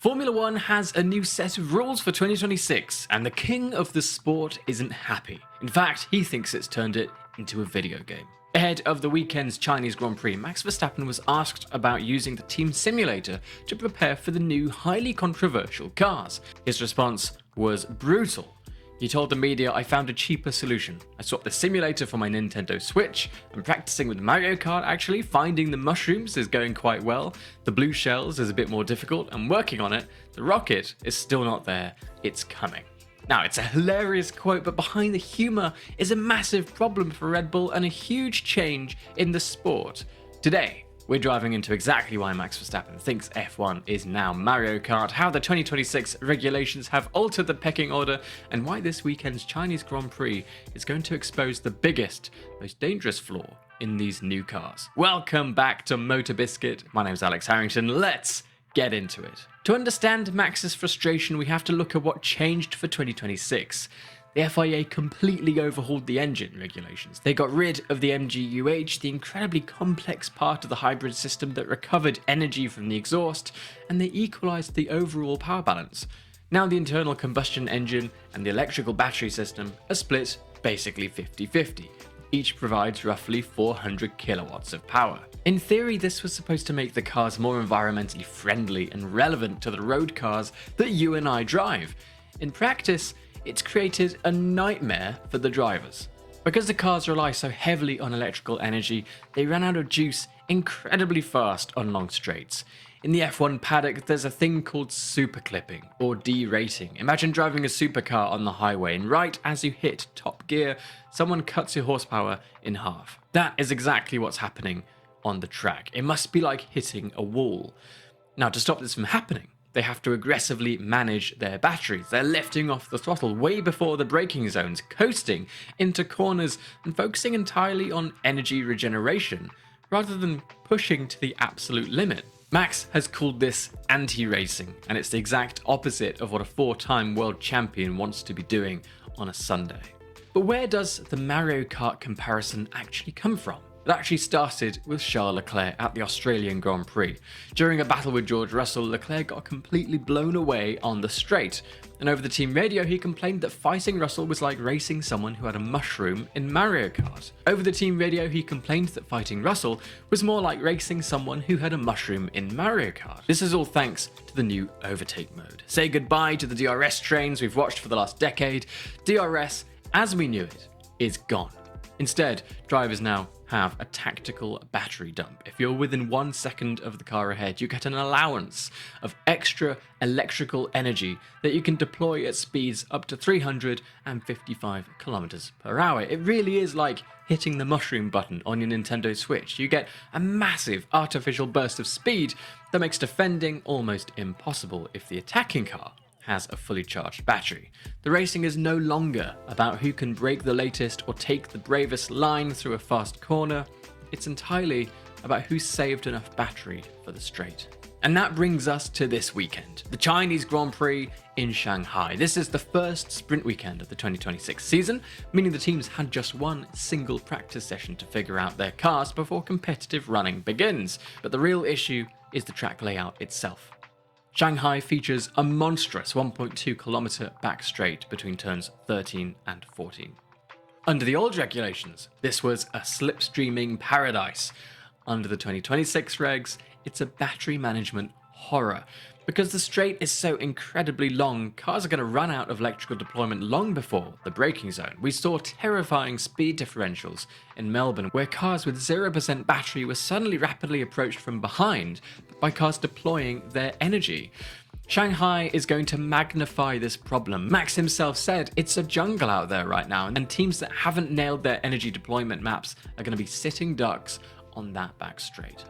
Formula One has a new set of rules for 2026, and the king of the sport isn't happy. In fact, he thinks it's turned it into a video game. Ahead of the weekend's Chinese Grand Prix, Max Verstappen was asked about using the team simulator to prepare for the new, highly controversial cars. His response was brutal. He told the media, "I found a cheaper solution. I swapped the simulator for my Nintendo Switch. I'm practicing with Mario Kart actually. Finding the mushrooms is going quite well. The blue shells is a bit more difficult. I'm working on it. The rocket is still not there. It's coming." Now, it's a hilarious quote, but behind the humor is a massive problem for Red Bull and a huge change in the sport. Today, we're driving into exactly why Max Verstappen thinks F1 is now Mario Kart, how the 2026 regulations have altered the pecking order, and why this weekend's Chinese Grand Prix is going to expose the biggest, most dangerous flaw in these new cars. Welcome back to MotorBiscuit. My name's Alex Harrington. Let's get into it. To understand Max's frustration, we have to look at what changed for 2026. The FIA completely overhauled the engine regulations. They got rid of the MGUH, the incredibly complex part of the hybrid system that recovered energy from the exhaust, and they equalized the overall power balance. Now the internal combustion engine and the electrical battery system are split basically 50-50. Each provides roughly 400 kilowatts of power. In theory, this was supposed to make the cars more environmentally friendly and relevant to the road cars that you and I drive. In practice, it's created a nightmare for the drivers. Because the cars rely so heavily on electrical energy, they run out of juice incredibly fast on long straights. In the F1 paddock, there's a thing called super clipping, or derating. Imagine driving a supercar on the highway, and right as you hit top gear, someone cuts your horsepower in half. That is exactly what's happening on the track. It must be like hitting a wall. Now, to stop this from happening, they have to aggressively manage their batteries. They're lifting off the throttle way before the braking zones, coasting into corners, and focusing entirely on energy regeneration, rather than pushing to the absolute limit. Max has called this anti-racing, and it's the exact opposite of what a four-time world champion wants to be doing on a Sunday. But where does the Mario Kart comparison actually come from? It actually started with Charles Leclerc at the Australian Grand Prix. During a battle with George Russell, Leclerc got completely blown away on the straight, and over the team radio he complained that fighting Russell was like racing someone who had a mushroom in Mario Kart. Over the team radio he complained that fighting Russell was more like racing someone who had a mushroom in Mario Kart. This is all thanks to the new Overtake Mode. Say goodbye to the DRS trains we've watched for the last decade. DRS, as we knew it, is gone. Instead, drivers now have a tactical battery dump. If you're within 1 second of the car ahead, you get an allowance of extra electrical energy that you can deploy at speeds up to 355 kilometers per hour. It really is like hitting the mushroom button on your Nintendo Switch. You get a massive artificial burst of speed that makes defending almost impossible if the attacking car has a fully charged battery. The racing is no longer about who can break the latest or take the bravest line through a fast corner. It's entirely about who saved enough battery for the straight. And that brings us to this weekend, the Chinese Grand Prix in Shanghai. This is the first sprint weekend of the 2026 season, meaning the teams had just one single practice session to figure out their cars before competitive running begins. But the real issue is the track layout itself. Shanghai features a monstrous 1.2 kilometer back straight between turns 13 and 14. Under the old regulations, this was a slipstreaming paradise. Under the 2026 regs, it's a battery management horror. Because the straight is so incredibly long, cars are going to run out of electrical deployment long before the braking zone. We saw terrifying speed differentials in Melbourne, where cars with 0% battery were suddenly rapidly approached from behind by cars deploying their energy. Shanghai is going to magnify this problem. Max himself said it's a jungle out there right now, and teams that haven't nailed their energy deployment maps are going to be sitting ducks on that back straight.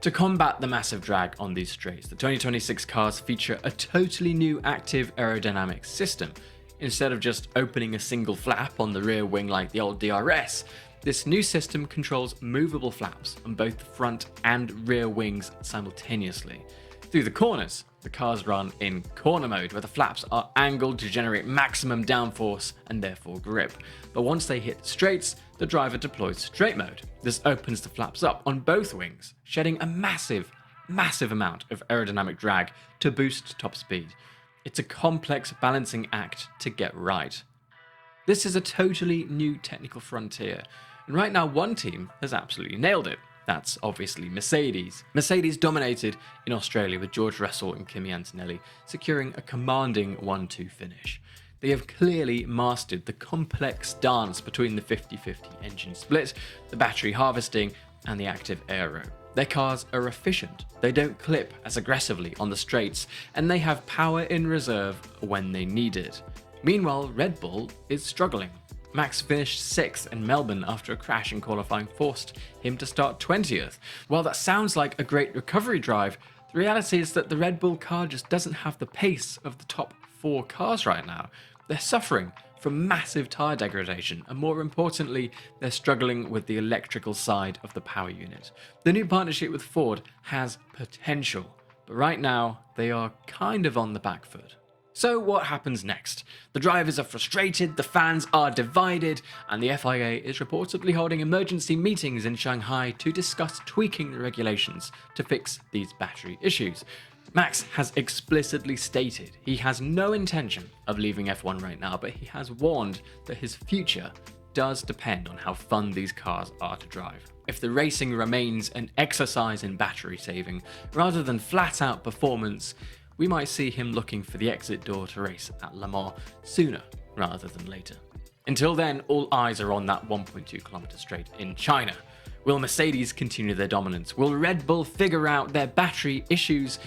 To combat the massive drag on these straights, the 2026 cars feature a totally new Active Aerodynamics system. Instead of just opening a single flap on the rear wing like the old DRS, this new system controls movable flaps on both the front and rear wings simultaneously. Through the corners, the cars run in corner mode, where the flaps are angled to generate maximum downforce and therefore grip. But once they hit the straights, the driver deploys straight mode. This opens the flaps up on both wings, shedding a massive massive amount of aerodynamic drag to boost top speed. It's a complex balancing act to get right. This is a totally new technical frontier, and right now one team has absolutely nailed it. That's obviously Mercedes. Mercedes dominated in Australia with George Russell and Kimi Antonelli securing a commanding 1-2 finish. They have clearly mastered the complex dance between the 50-50 engine split, the battery harvesting, and the active aero. Their cars are efficient, they don't clip as aggressively on the straights, and they have power in reserve when they need it. Meanwhile, Red Bull is struggling. Max finished 6th in Melbourne after a crash in qualifying forced him to start 20th. While that sounds like a great recovery drive, the reality is that the Red Bull car just doesn't have the pace of the top 4 cars right now. They're suffering from massive tyre degradation, and more importantly, they're struggling with the electrical side of the power unit. The new partnership with Ford has potential, but right now they are kind of on the back foot. So what happens next? The drivers are frustrated, the fans are divided, and the FIA is reportedly holding emergency meetings in Shanghai to discuss tweaking the regulations to fix these battery issues. Max has explicitly stated he has no intention of leaving F1 right now, but he has warned that his future does depend on how fun these cars are to drive. If the racing remains an exercise in battery saving rather than flat out performance, we might see him looking for the exit door to race at Le Mans sooner rather than later. Until then, all eyes are on that 1.2 kilometer straight in China. Will Mercedes continue their dominance? Will Red Bull figure out their battery issues?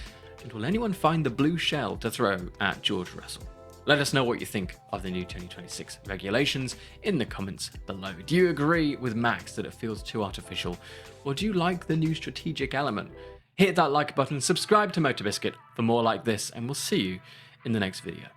And will anyone find the blue shell to throw at George Russell? Let us know what you think of the new 2026 regulations in the comments below. Do you agree with Max that it feels too artificial? Or do you like the new strategic element? Hit that like button, subscribe to MotorBiscuit for more like this, and we'll see you in the next video.